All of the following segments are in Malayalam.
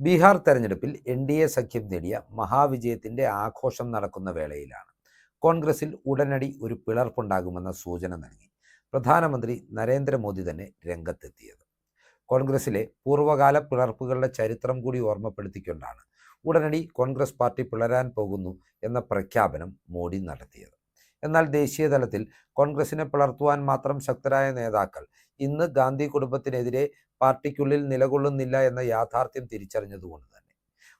ബീഹാർ തെരഞ്ഞെടുപ്പിൽ NDA സഖ്യം നേടിയ മഹാവിജയത്തിന്റെ ആഘോഷം നടക്കുന്ന വേളയിലാണ് കോൺഗ്രസിൽ ഉടനടി ഒരു പിളർപ്പുണ്ടാകുമെന്ന സൂചന നൽകി പ്രധാനമന്ത്രി നരേന്ദ്രമോദി തന്നെ രംഗത്തെത്തിയത്. കോൺഗ്രസിലെ പൂർവ്വകാല പിളർപ്പുകളുടെ ചരിത്രം കൂടി ഓർമ്മപ്പെടുത്തിക്കൊണ്ടാണ് ഉടനടി കോൺഗ്രസ് പാർട്ടി പിളരാൻ പോകുന്നു എന്ന പ്രഖ്യാപനം മോഡി നടത്തിയത്. എന്നാൽ ദേശീയ തലത്തിൽ കോൺഗ്രസിനെ പിളർത്തുവാൻ മാത്രം ശക്തരായ നേതാക്കൾ ഇന്ന് ഗാന്ധി കുടുംബത്തിനെതിരെ പാർട്ടിക്കുള്ളിൽ നിലകൊള്ളുന്നില്ല എന്ന യാഥാർത്ഥ്യം തിരിച്ചറിഞ്ഞതുകൊണ്ട് തന്നെ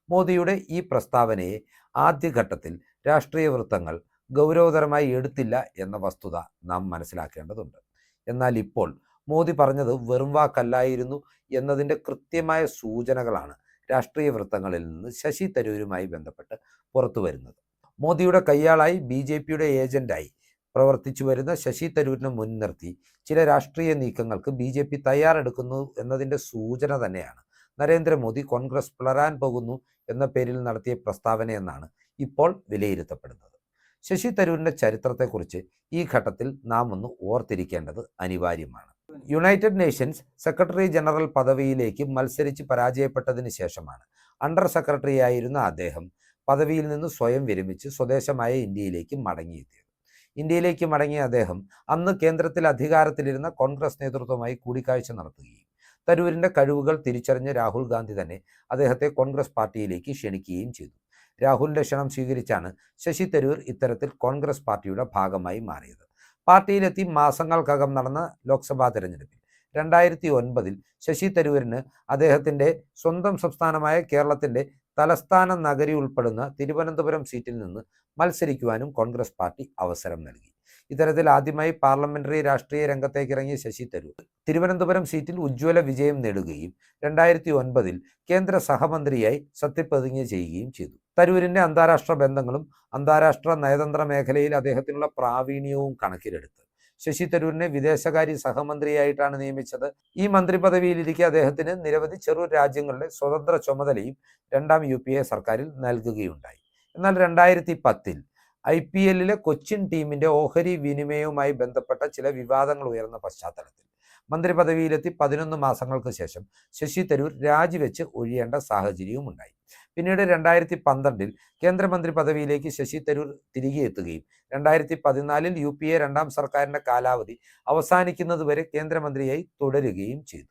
മോദിയുടെ ഈ പ്രസ്താവനയെ ആദ്യഘട്ടത്തിൽ രാഷ്ട്രീയ വൃത്തങ്ങൾ ഗൗരവതരമായി എടുത്തില്ല എന്ന വസ്തുത നാം മനസ്സിലാക്കേണ്ടതുണ്ട്. എന്നാൽ ഇപ്പോൾ മോദി പറഞ്ഞത് വെറും വാക്കല്ലായിരുന്നു എന്നതിൻ്റെ കൃത്യമായ സൂചനകളാണ് രാഷ്ട്രീയ വൃത്തങ്ങളിൽ നിന്ന് ശശി തരൂരുമായി ബന്ധപ്പെട്ട് പുറത്തു വരുന്നത്. മോദിയുടെ കയ്യാളായി BJPയുടെ ഏജന്റായി പ്രവർത്തിച്ചു വരുന്ന ശശി തരൂരിനെ മുൻനിർത്തി ചില രാഷ്ട്രീയ നീക്കങ്ങൾക്ക് BJP തയ്യാറെടുക്കുന്നു എന്നതിൻ്റെ സൂചന തന്നെയാണ് നരേന്ദ്രമോദി കോൺഗ്രസ് പിളരാൻ പോകുന്നു എന്ന പേരിൽ നടത്തിയ പ്രസ്താവനയെന്നാണ് ഇപ്പോൾ വിലയിരുത്തപ്പെടുന്നത്. ശശി തരൂരിൻ്റെ ചരിത്രത്തെക്കുറിച്ച് ഈ ഘട്ടത്തിൽ നാം ഒന്ന് ഓർത്തിരിക്കേണ്ടത് അനിവാര്യമാണ്. യുണൈറ്റഡ് നേഷൻസ് സെക്രട്ടറി ജനറൽ പദവിയിലേക്ക് മത്സരിച്ച് പരാജയപ്പെട്ടതിന് ശേഷമാണ് അണ്ടർ സെക്രട്ടറിയായിരുന്ന അദ്ദേഹം പദവിയിൽ നിന്ന് സ്വയം വിരമിച്ച് സ്വദേശമായ ഇന്ത്യയിലേക്ക് മടങ്ങിയെത്തിയത്. ഇന്ത്യയിലേക്ക് മടങ്ങിയ അദ്ദേഹം അന്ന് കേന്ദ്രത്തിൽ അധികാരത്തിലിരുന്ന കോൺഗ്രസ് നേതൃത്വവുമായി കൂടിക്കാഴ്ച നടത്തുകയും തരൂരിൻ്റെ കഴിവുകൾ തിരിച്ചറിഞ്ഞ രാഹുൽ ഗാന്ധി തന്നെ അദ്ദേഹത്തെ കോൺഗ്രസ് പാർട്ടിയിലേക്ക് ക്ഷണിക്കുകയും ചെയ്തു. രാഹുലിൻ്റെ ക്ഷണം സ്വീകരിച്ചാണ് ശശി തരൂർ ഇത്തരത്തിൽ കോൺഗ്രസ് പാർട്ടിയുടെ ഭാഗമായി മാറിയത്. പാർട്ടിയിലെത്തി മാസങ്ങൾക്കകം നടന്ന ലോക്സഭാ തെരഞ്ഞെടുപ്പിൽ 2009 ശശി തരൂരിന് അദ്ദേഹത്തിൻ്റെ സ്വന്തം സംസ്ഥാനമായ കേരളത്തിൻ്റെ തലസ്ഥാന നഗരി ഉൾപ്പെടുന്ന തിരുവനന്തപുരം സീറ്റിൽ നിന്ന് മത്സരിക്കുവാനും കോൺഗ്രസ് പാർട്ടി അവസരം നൽകി. ഇത്തരത്തിൽ ആദ്യമായി പാർലമെന്ററി രാഷ്ട്രീയ രംഗത്തേക്ക് ഇറങ്ങിയ ശശി തരൂർ തിരുവനന്തപുരം സീറ്റിൽ ഉജ്ജ്വല വിജയം നേടുകയും 2009 കേന്ദ്ര സഹമന്ത്രിയായി സത്യപ്രതിജ്ഞ ചെയ്യുകയും ചെയ്തു. തരൂരിൻ്റെ അന്താരാഷ്ട്ര ബന്ധങ്ങളും അന്താരാഷ്ട്ര നയതന്ത്ര മേഖലയിൽ അദ്ദേഹത്തിനുള്ള പ്രാവീണ്യവും കണക്കിലെടുത്ത് ശശി തരൂരിനെ വിദേശകാര്യ സഹമന്ത്രിയായിട്ടാണ് നിയമിച്ചത്. ഈ മന്ത്രി പദവിയിലിരിക്കെ അദ്ദേഹത്തിന് നിരവധി ചെറു രാജ്യങ്ങളുടെ സ്വതന്ത്ര ചുമതലയും രണ്ടാം UPA സർക്കാരിൽ നൽകുകയുണ്ടായി. എന്നാൽ 2010 IPLലെ കൊച്ചിൻ ടീമിൻ്റെ ഓഹരി വിനിമയവുമായി ബന്ധപ്പെട്ട ചില വിവാദങ്ങൾ ഉയർന്ന പശ്ചാത്തലത്തിൽ മന്ത്രി പദവിയിലെത്തി 11 മാസങ്ങൾക്ക് ശേഷം ശശി തരൂർ രാജിവെച്ച് ഒഴിയേണ്ട സാഹചര്യവും ഉണ്ടായി. പിന്നീട് 2012 കേന്ദ്രമന്ത്രി പദവിയിലേക്ക് ശശി തരൂർ തിരികെ എത്തുകയും 2014 UPA രണ്ടാം സർക്കാരിൻ്റെ കാലാവധി അവസാനിക്കുന്നതുവരെ കേന്ദ്രമന്ത്രിയായി തുടരുകയും ചെയ്തു.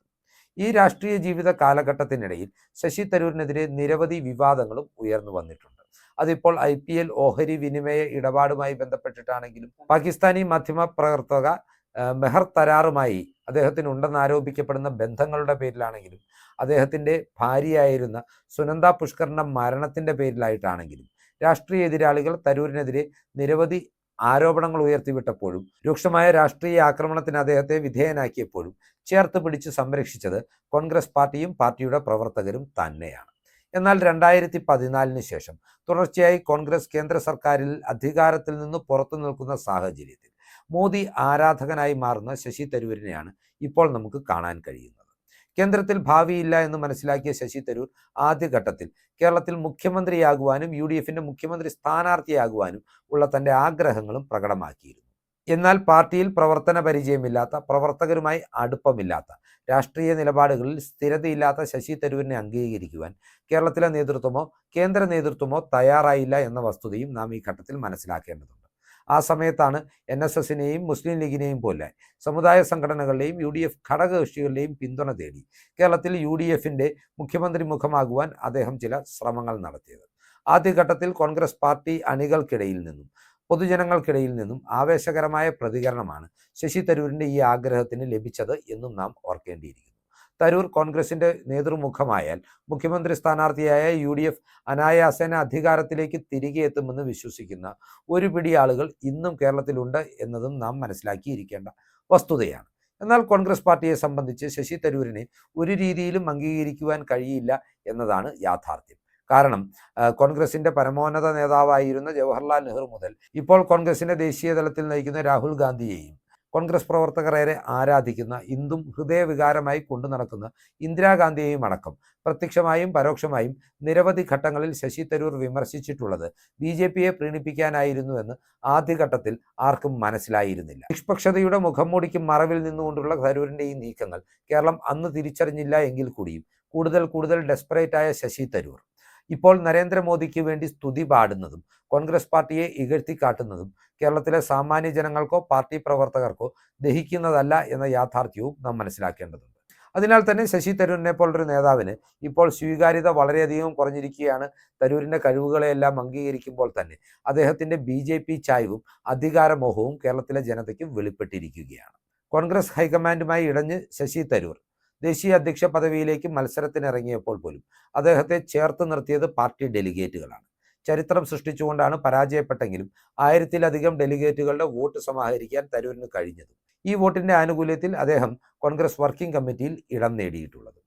ഈ രാഷ്ട്രീയ ജീവിത കാലഘട്ടത്തിനിടയിൽ ശശി തരൂരിനെതിരെ നിരവധി വിവാദങ്ങളും ഉയർന്നു വന്നിട്ടുണ്ട്. അതിപ്പോൾ IPL ഓഹരി വിനിമയ ഇടപാടുമായി ബന്ധപ്പെട്ടിട്ടാണെങ്കിലും പാകിസ്ഥാനി മാധ്യമ പ്രവർത്തക മെഹർ തരാറുമായി അദ്ദേഹത്തിനുണ്ടെന്ന് ആരോപിക്കപ്പെടുന്ന ബന്ധങ്ങളുടെ പേരിലാണെങ്കിലും അദ്ദേഹത്തിൻ്റെ ഭാര്യയായിരുന്ന സുനന്ദ പുഷ്കറിൻ്റെ മരണത്തിൻ്റെ പേരിലായിട്ടാണെങ്കിലും രാഷ്ട്രീയ എതിരാളികൾ തരൂരിനെതിരെ നിരവധി ആരോപണങ്ങൾ ഉയർത്തിവിട്ടപ്പോഴും രൂക്ഷമായ രാഷ്ട്രീയ ആക്രമണത്തിന് അദ്ദേഹത്തെ വിധേയനാക്കിയപ്പോഴും ചേർത്ത് പിടിച്ച് സംരക്ഷിച്ചത് കോൺഗ്രസ് പാർട്ടിയും പാർട്ടിയുടെ പ്രവർത്തകരും തന്നെയാണ്. എന്നാൽ 2014 ശേഷം തുടർച്ചയായി കോൺഗ്രസ് കേന്ദ്ര സർക്കാരിൽ അധികാരത്തിൽ നിന്ന് പുറത്തു നിൽക്കുന്ന സാഹചര്യത്തിൽ മോദി ആരാധകനായി മാറുന്ന ശശി തരൂരിനെയാണ് ഇപ്പോൾ നമുക്ക് കാണാൻ കഴിയുന്നത്. കേന്ദ്രത്തിൽ ഭാവിയില്ല എന്ന് മനസ്സിലാക്കിയ ശശി തരൂർ ആദ്യഘട്ടത്തിൽ കേരളത്തിൽ മുഖ്യമന്ത്രിയാകുവാനും UDFൻ്റെ മുഖ്യമന്ത്രി സ്ഥാനാർത്ഥിയാകുവാനും ഉള്ള തൻ്റെ ആഗ്രഹങ്ങളും പ്രകടമാക്കിയിരുന്നു. എന്നാൽ പാർട്ടിയിൽ പ്രവർത്തന പരിചയമില്ലാത്ത, പ്രവർത്തകരുമായി അടുപ്പമില്ലാത്ത, രാഷ്ട്രീയ നിലപാടുകളിൽ സ്ഥിരതയില്ലാത്ത ശശി തരൂരിനെ അംഗീകരിക്കുവാൻ കേരളത്തിലെ നേതൃത്വമോ കേന്ദ്ര നേതൃത്വമോ തയ്യാറായില്ല എന്ന വസ്തുതയും നാം ഈ ഘട്ടത്തിൽ മനസ്സിലാക്കേണ്ടതുണ്ട്. ആ സമയത്താണ് NSSനെയും മുസ്ലിം ലീഗിനെയും പോലെ സമുദായ സംഘടനകളുടെയും UDF ഘടകകക്ഷികളുടെയും പിന്തുണ തേടി കേരളത്തിൽ UDFൻ്റെ മുഖ്യമന്ത്രി മുഖമാകുവാൻ അദ്ദേഹം ചില ശ്രമങ്ങൾ നടത്തിയത്. ആദ്യഘട്ടത്തിൽ കോൺഗ്രസ് പാർട്ടി അണികൾക്കിടയിൽ നിന്നും പൊതുജനങ്ങൾക്കിടയിൽ നിന്നും ആവേശകരമായ പ്രതികരണമാണ് ശശി തരൂരിൻ്റെ ഈ ആഗ്രഹത്തിന് ലഭിച്ചത് എന്നും നാം ഓർക്കേണ്ടിയിരിക്കുന്നു. തരൂർ കോൺഗ്രസിൻ്റെ നേതൃമുഖമായാൽ മുഖ്യമന്ത്രി സ്ഥാനാർത്ഥിയായ UDF അനായാസേന അധികാരത്തിലേക്ക് തിരികെ എത്തുമെന്ന് വിശ്വസിക്കുന്ന ഒരു പിടി ആളുകൾ ഇന്നും കേരളത്തിലുണ്ട് എന്നതും നാം മനസ്സിലാക്കിയിരിക്കേണ്ട വസ്തുതയാണ്. എന്നാൽ കോൺഗ്രസ് പാർട്ടിയെ സംബന്ധിച്ച് ശശി തരൂരിനെ ഒരു രീതിയിലും അംഗീകരിക്കുവാൻ കഴിയില്ല എന്നതാണ് യാഥാർത്ഥ്യം. കാരണം കോൺഗ്രസിൻ്റെ പരമോന്നത നേതാവായിരുന്ന ജവഹർലാൽ നെഹ്റു മുതൽ ഇപ്പോൾ കോൺഗ്രസിൻ്റെ ദേശീയ തലത്തിൽ നയിക്കുന്ന രാഹുൽ ഗാന്ധിയെയും കോൺഗ്രസ് പ്രവർത്തകർ ഏറെ ആരാധിക്കുന്ന ഇന്ദും ഹൃദയവികാരമായി കൊണ്ടു നടക്കുന്ന ഇന്ദിരാഗാന്ധിയെയും അടക്കം പ്രത്യക്ഷമായും പരോക്ഷമായും നിരവധി ഘട്ടങ്ങളിൽ ശശി തരൂർ വിമർശിച്ചിട്ടുള്ളത് BJPയെ പ്രീണിപ്പിക്കാനായിരുന്നുവെന്ന് ആദ്യഘട്ടത്തിൽ ആർക്കും മനസ്സിലായിരുന്നില്ല. നിഷ്പക്ഷതയുടെ മുഖംമൂടിക്ക് മറവിൽ നിന്നുകൊണ്ടുള്ള തരൂരിൻ്റെ ഈ നീക്കങ്ങൾ കേരളം അന്ന് തിരിച്ചറിഞ്ഞില്ല എങ്കിൽ കൂടിയും കൂടുതൽ ഡെസ്പറേറ്റ് ആയ ശശി തരൂർ ഇപ്പോൾ നരേന്ദ്രമോദിക്ക് വേണ്ടി സ്തുതി പാടുന്നതും കോൺഗ്രസ് പാർട്ടിയെ ഇകഴ്ത്തിക്കാട്ടുന്നതും കേരളത്തിലെ സാമാന്യ ജനങ്ങൾക്കോ പാർട്ടി പ്രവർത്തകർക്കോ ദഹിക്കുന്നതല്ല എന്ന യാഥാർത്ഥ്യവും നാം മനസ്സിലാക്കേണ്ടതുണ്ട്. അതിനാൽ തന്നെ ശശി തരൂരിനെ പോലൊരു നേതാവിന് ഇപ്പോൾ സ്വീകാര്യത വളരെയധികം കുറഞ്ഞിരിക്കുകയാണ്. തരൂരിൻ്റെ കഴിവുകളെയെല്ലാം അംഗീകരിക്കുമ്പോൾ തന്നെ അദ്ദേഹത്തിൻ്റെ BJP ചായ്വും അധികാരമോഹവും കേരളത്തിലെ ജനതയ്ക്കും വെളിപ്പെട്ടിരിക്കുകയാണ്. കോൺഗ്രസ് ഹൈക്കമാൻഡുമായി ഇടഞ്ഞ് ശശി തരൂർ ദേശീയ അധ്യക്ഷ പദവിയിലേക്ക് മത്സരത്തിനിറങ്ങിയപ്പോൾ പോലും അദ്ദേഹത്തെ ചേർത്ത് നിർത്തിയത് പാർട്ടി ഡെലിഗേറ്റുകളാണ്. ചരിത്രം സൃഷ്ടിച്ചുകൊണ്ടാണ് പരാജയപ്പെട്ടെങ്കിലും 1000-ലധികം ഡെലിഗേറ്റുകളുടെ വോട്ട് സമാഹരിക്കാൻ തരൂരിന് കഴിഞ്ഞത്. ഈ വോട്ടിൻ്റെ ആനുകൂല്യത്തിൽ അദ്ദേഹം കോൺഗ്രസ് വർക്കിംഗ് കമ്മിറ്റിയിൽ ഇടം നേടിയിട്ടുള്ളത്.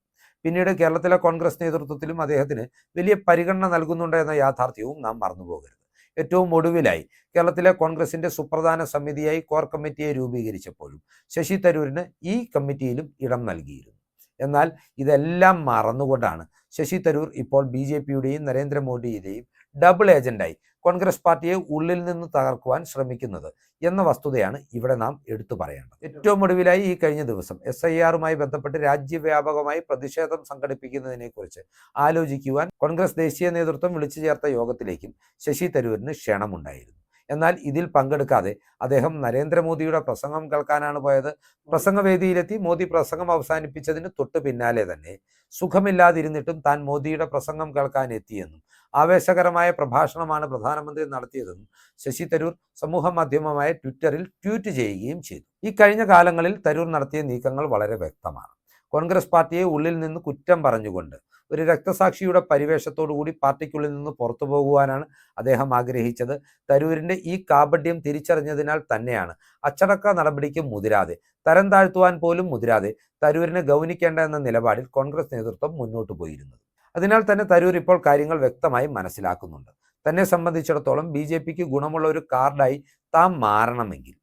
പിന്നീട് കേരളത്തിലെ കോൺഗ്രസ് നേതൃത്വത്തിലും അദ്ദേഹത്തിന് വലിയ പരിഗണന നൽകുന്നുണ്ട് എന്ന യാഥാർത്ഥ്യവും നാം മറന്നുപോകരുത്. ഏറ്റവും ഒടുവിലായി കേരളത്തിലെ കോൺഗ്രസിൻ്റെ സുപ്രധാന സമിതിയായി കോർ കമ്മിറ്റിയെ രൂപീകരിച്ചപ്പോഴും ശശി തരൂരിന് ഈ കമ്മിറ്റിയിലും ഇടം നൽകിയിരുന്നു. എന്നാൽ ഇതെല്ലാം മറന്നുകൊണ്ടാണ് ശശി തരൂർ ഇപ്പോൾ BJPയുടെയും നരേന്ദ്രമോദിയുടെയും ഡബിൾ ഏജന്റായി കോൺഗ്രസ് പാർട്ടിയെ ഉള്ളിൽ നിന്ന് തകർക്കുവാൻ ശ്രമിക്കുന്നത് എന്ന വസ്തുതയാണ് ഇവിടെ നാം എടുത്തു പറയേണ്ടത്. ഏറ്റവും ഒടുവിലായി ഈ കഴിഞ്ഞ ദിവസം SIRമായി ബന്ധപ്പെട്ട് രാജ്യവ്യാപകമായി പ്രതിഷേധം സംഘടിപ്പിക്കുന്നതിനെക്കുറിച്ച് ആലോചിക്കുവാൻ കോൺഗ്രസ് ദേശീയ നേതൃത്വം വിളിച്ചു ചേർത്ത യോഗത്തിലേക്കും ശശി തരൂരിന് ക്ഷണമുണ്ടായിരുന്നു. എന്നാൽ ഇതിൽ പങ്കെടുക്കാതെ അദ്ദേഹം നരേന്ദ്രമോദിയുടെ പ്രസംഗം കേൾക്കാനാണ് പോയത്. പ്രസംഗവേദിയിലെത്തി മോദി പ്രസംഗം അവസാനിപ്പിച്ചതിന് തൊട്ടു പിന്നാലെ തന്നെ സുഖമില്ലാതിരുന്നിട്ടും താൻ മോദിയുടെ പ്രസംഗം കേൾക്കാൻ എത്തിയെന്നും ആവേശകരമായ പ്രഭാഷണമാണ് പ്രധാനമന്ത്രി നടത്തിയതെന്നും ശശി തരൂർ സമൂഹ മാധ്യമമായ ട്വിറ്ററിൽ ട്വീറ്റ് ചെയ്യുകയും ചെയ്തു. ഈ കഴിഞ്ഞ കാലങ്ങളിൽ തരൂർ നടത്തിയ നീക്കങ്ങൾ വളരെ വ്യക്തമാണ്. കോൺഗ്രസ് പാർട്ടിയെ ഉള്ളിൽ നിന്ന് കുറ്റം പറഞ്ഞുകൊണ്ട് ഒരു രക്തസാക്ഷിയുടെ പരിവേഷത്തോടുകൂടി പാർട്ടിക്കുള്ളിൽ നിന്ന് പുറത്തു പോകുവാനാണ് അദ്ദേഹം ആഗ്രഹിച്ചത്. തരൂരിൻ്റെ ഈ കാപഢ്യം തിരിച്ചറിഞ്ഞതിനാൽ തന്നെയാണ് അച്ചടക്ക നടപടിക്ക് മുതിരാതെ, തരം താഴ്ത്തുവാൻ പോലും മുതിരാതെ തരൂരിനെ ഗൗനിക്കേണ്ട എന്ന നിലപാടിൽ കോൺഗ്രസ് നേതൃത്വം മുന്നോട്ട് പോയിരുന്നത്. അതിനാൽ തന്നെ തരൂർ ഇപ്പോൾ കാര്യങ്ങൾ വ്യക്തമായി മനസ്സിലാക്കുന്നുണ്ട്. തന്നെ സംബന്ധിച്ചിടത്തോളം BJPക്ക് ഗുണമുള്ള ഒരു കാർഡായി താൻ മാറണമെങ്കിൽ,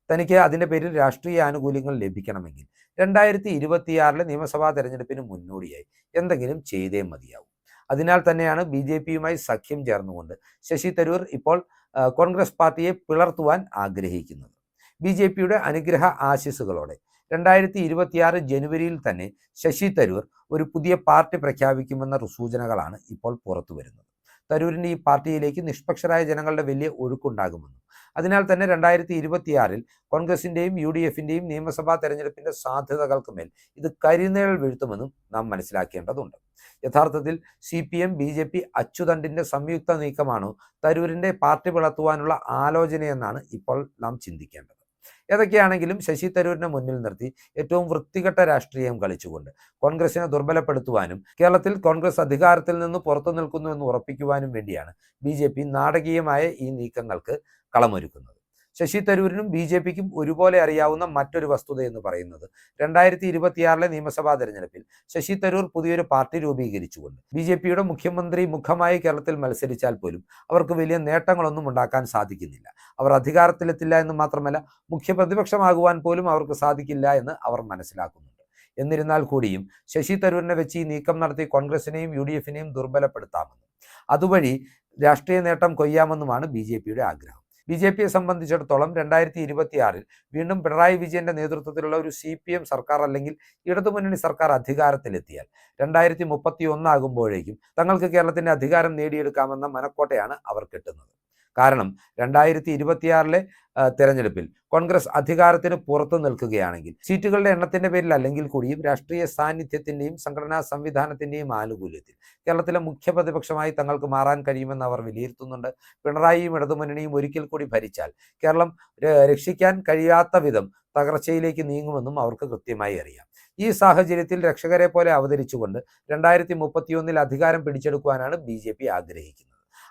തനിക്ക് അതിൻ്റെ പേരിൽ രാഷ്ട്രീയ ആനുകൂല്യങ്ങൾ ലഭിക്കണമെങ്കിൽ 2026 നിയമസഭാ തെരഞ്ഞെടുപ്പിന് മുന്നോടിയായി എന്തെങ്കിലും ചെയ്തേ മതിയാവും. അതിനാൽ തന്നെയാണ് BJPയുമായി സഖ്യം ചേർന്നുകൊണ്ട് ശശി തരൂർ ഇപ്പോൾ കോൺഗ്രസ് പാർട്ടിയെ പിളർത്തുവാൻ ആഗ്രഹിക്കുന്നത്. BJPയുടെ അനുഗ്രഹ ആശിസ്സുകളോടെ 2026 ജനുവരിയിൽ തന്നെ ശശി തരൂർ ഒരു പുതിയ പാർട്ടി പ്രഖ്യാപിക്കുമെന്ന സൂചനകളാണ് ഇപ്പോൾ പുറത്തു വരുന്നത്. തരൂരിൻ്റെ ഈ പാർട്ടിയിലേക്ക് നിഷ്പക്ഷരായ ജനങ്ങളുടെ വലിയ ഒഴുക്കുണ്ടാകുമെന്നും അതിനാൽ തന്നെ 2026 കോൺഗ്രസിൻ്റെയും UDFൻ്റെയും നിയമസഭാ തെരഞ്ഞെടുപ്പിൻ്റെ സാധ്യതകൾക്ക് മേൽ ഇത് കരിനിഴൽ വീഴ്ത്തുമെന്നും നാം മനസ്സിലാക്കേണ്ടതുണ്ട്. യഥാർത്ഥത്തിൽ CPM BJP അച്ചുതണ്ടിൻ്റെ സംയുക്ത നീക്കമാണോ തരൂരിൻ്റെ പാർട്ടി പിളർത്തുവാനുള്ള ആലോചനയെന്നാണ് ഇപ്പോൾ നാം ചിന്തിക്കേണ്ടത്. ഏതൊക്കെയാണെങ്കിലും ശശി തരൂരിനെ മുന്നിൽ നിർത്തി ഏറ്റവും വൃത്തികെട്ട രാഷ്ട്രീയം കളിച്ചുകൊണ്ട് കോൺഗ്രസിനെ ദുർബലപ്പെടുത്തുവാനും കേരളത്തിൽ കോൺഗ്രസ് അധികാരത്തിൽ നിന്ന് പുറത്തു നിൽക്കുന്നു എന്ന് ഉറപ്പിക്കുവാനും വേണ്ടിയാണ് BJP നാടകീയമായ ഈ നീക്കങ്ങൾക്ക് കളമൊരുക്കുന്നത്. ശശി തരൂരിനും BJPക്കും ഒരുപോലെ അറിയാവുന്ന മറ്റൊരു വസ്തുത എന്ന് പറയുന്നത് 2026 നിയമസഭാ തെരഞ്ഞെടുപ്പിൽ ശശി തരൂർ പുതിയൊരു പാർട്ടി രൂപീകരിച്ചുകൊണ്ട് BJPയുടെ മുഖ്യമന്ത്രി മുഖമായി കേരളത്തിൽ മത്സരിച്ചാൽ പോലും അവർക്ക് വലിയ നേട്ടങ്ങളൊന്നും ഉണ്ടാക്കാൻ സാധിക്കുന്നില്ല. അവർ അധികാരത്തിലെത്തില്ല എന്ന് മാത്രമല്ല, മുഖ്യ പ്രതിപക്ഷമാകുവാൻ പോലും അവർക്ക് സാധിക്കില്ല എന്ന് അവർ മനസ്സിലാക്കുന്നുണ്ട്. എന്നിരുന്നാൽ കൂടിയും ശശി തരൂരിനെ വെച്ച് ഈ നീക്കം നടത്തി കോൺഗ്രസിനെയും UDFനെയും ദുർബലപ്പെടുത്താമെന്നും അതുവഴി രാഷ്ട്രീയ നേട്ടം കൊയ്യാമെന്നുമാണ് BJPയുടെ ആഗ്രഹം. BJPയെ സംബന്ധിച്ചിടത്തോളം 2026 വീണ്ടും പിണറായി വിജയന്റെ നേതൃത്വത്തിലുള്ള ഒരു CPM സർക്കാർ അല്ലെങ്കിൽ ഇടതുമുന്നണി സർക്കാർ അധികാരത്തിലെത്തിയാൽ 2031 ആകുമ്പോഴേക്കും തങ്ങൾക്ക് കേരളത്തിന്റെ അധികാരം നേടിയെടുക്കാമെന്ന മനക്കോട്ടയാണ് അവർ കെട്ടുന്നത്. കാരണം 2026 തെരഞ്ഞെടുപ്പിൽ കോൺഗ്രസ് അധികാരത്തിന് പുറത്തു നിൽക്കുകയാണെങ്കിൽ സീറ്റുകളുടെ എണ്ണത്തിന്റെ പേരിൽ അല്ലെങ്കിൽ കൂടിയും രാഷ്ട്രീയ സാന്നിധ്യത്തിന്റെയും സംഘടനാ സംവിധാനത്തിന്റെയും ആനുകൂല്യത്തിൽ കേരളത്തിലെ മുഖ്യ പ്രതിപക്ഷമായി തങ്ങൾക്ക് മാറാൻ കഴിയുമെന്ന് അവർ വിലയിരുത്തുന്നുണ്ട്. പിണറായിയും ഇടതുമുന്നണിയും ഒരിക്കൽ കൂടി ഭരിച്ചാൽ കേരളം രക്ഷിക്കാൻ കഴിയാത്ത വിധം തകർച്ചയിലേക്ക് നീങ്ങുമെന്നും അവർക്ക് കൃത്യമായി അറിയാം. ഈ സാഹചര്യത്തിൽ രക്ഷകരെ പോലെ അവതരിച്ചുകൊണ്ട് 2031 അധികാരം പിടിച്ചെടുക്കുവാനാണ് BJP ആഗ്രഹിക്കുന്നത്.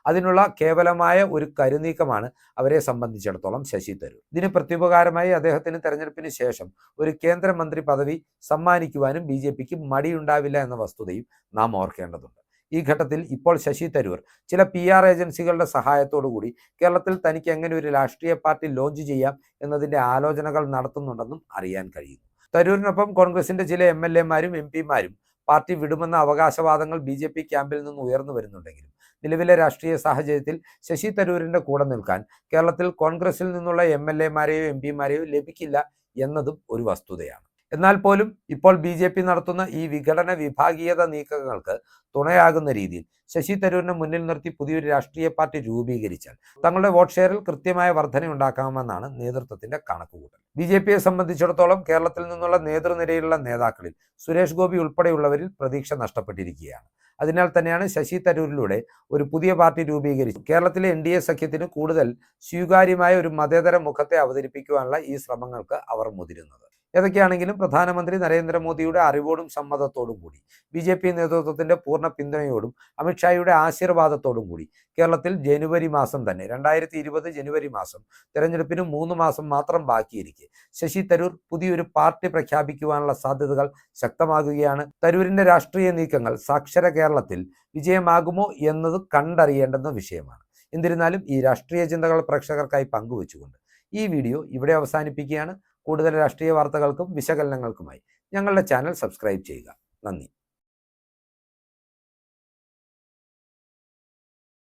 അതിനുള്ള കേവലമായ ഒരു കരുനീക്കമാണ് അവരെ സംബന്ധിച്ചിടത്തോളം ശശി തരൂർ. ഇതിന് പ്രത്യുപകാരമായി അദ്ദേഹത്തിന് തെരഞ്ഞെടുപ്പിന് ശേഷം ഒരു കേന്ദ്രമന്ത്രി പദവി സമ്മാനിക്കുവാനും BJPക്ക് മടിയുണ്ടാവില്ല എന്ന വസ്തുതയും നാം ഓർക്കേണ്ടതുണ്ട്. ഈ ഘട്ടത്തിൽ ഇപ്പോൾ ശശി തരൂർ ചില PR ഏജൻസികളുടെ സഹായത്തോടുകൂടി കേരളത്തിൽ തനിക്ക് എങ്ങനെ ഒരു രാഷ്ട്രീയ പാർട്ടി ലോഞ്ച് ചെയ്യാം എന്നതിൻ്റെ ആലോചനകൾ നടത്തുന്നുണ്ടെന്നും അറിയാൻ കഴിയുന്നു. തരൂരിനൊപ്പം കോൺഗ്രസിൻ്റെ ചില MLAമാരും MPമാരും പാർട്ടി വിടുമെന്ന അവകാശവാദങ്ങൾ BJP ക്യാമ്പിൽ നിന്ന് ഉയർന്നു വരുന്നുണ്ടെങ്കിലും നിലവിലെ രാഷ്ട്രീയ സാഹചര്യത്തിൽ ശശി തരൂരിൻ്റെ കൂടെ നിൽക്കാൻ കേരളത്തിൽ കോൺഗ്രസിൽ നിന്നുള്ള MLAമാരെയോ MPമാരെയോ ലഭിക്കില്ല എന്നതും ഒരു വസ്തുതയാണ്. എന്നാൽ പോലും ഇപ്പോൾ BJP നടത്തുന്ന ഈ വിഘടന വിഭാഗീയത നീക്കങ്ങൾക്ക് തുണയാകുന്ന രീതിയിൽ ശശി തരൂരിനെ മുന്നിൽ നിർത്തി പുതിയൊരു രാഷ്ട്രീയ പാർട്ടി രൂപീകരിച്ചാൽ തങ്ങളുടെ വോട്ട് ഷെയറിൽ കൃത്യമായ വർധനയുണ്ടാക്കാമെന്നാണ് നേതൃത്വത്തിന്റെ കണക്കുകൂട്ടൽ. BJPയെ സംബന്ധിച്ചിടത്തോളം കേരളത്തിൽ നിന്നുള്ള നേതൃനിരയിലുള്ള നേതാക്കളിൽ സുരേഷ് ഗോപി ഉൾപ്പെടെയുള്ളവരിൽ പ്രതീക്ഷ നഷ്ടപ്പെട്ടിരിക്കുകയാണ്. അതിനാൽ തന്നെയാണ് ശശി തരൂരിലൂടെ ഒരു പുതിയ പാർട്ടി രൂപീകരിച്ച് കേരളത്തിലെ NDA സഖ്യത്തിന് കൂടുതൽ സ്വീകാര്യമായ ഒരു മതേതര മുഖത്തെ അവതരിപ്പിക്കുവാനുള്ള ഈ ശ്രമങ്ങൾക്ക് അവർ മുതിരുന്നത്. ഏതൊക്കെയാണെങ്കിലും പ്രധാനമന്ത്രി നരേന്ദ്രമോദിയുടെ അറിവോടും സമ്മതത്തോടും കൂടി BJP നേതൃത്വത്തിന്റെ പൂർണ്ണ പിന്തുണയോടും അമിത്ഷായുടെ ആശീർവാദത്തോടും കൂടി കേരളത്തിൽ ജനുവരി മാസം തന്നെ 2020 ജനുവരി മാസം തെരഞ്ഞെടുപ്പിന് 3 മാസം മാത്രം ബാക്കിയിരിക്കെ ശശി തരൂർ പുതിയൊരു പാർട്ടി പ്രഖ്യാപിക്കുവാനുള്ള സാധ്യതകൾ ശക്തമാകുകയാണ്. തരൂരിന്റെ രാഷ്ട്രീയ നീക്കങ്ങൾ സാക്ഷര കേരളത്തിൽ വിജയമാകുമോ എന്നത് കണ്ടറിയേണ്ടുന്ന വിഷയമാണ്. എന്നിരുന്നാലും ഈ രാഷ്ട്രീയ ചിന്തകൾ പ്രേക്ഷകർക്കായി പങ്കുവച്ചുകൊണ്ട് ഈ വീഡിയോ ഇവിടെ അവസാനിപ്പിക്കുകയാണ്. കൂടുതൽ രാഷ്ട്രീയ വാർത്തകൾക്കും വിശകലനങ്ങൾക്കുമായി ഞങ്ങളുടെ ചാനൽ സബ്സ്ക്രൈബ് ചെയ്യുക. നന്ദി.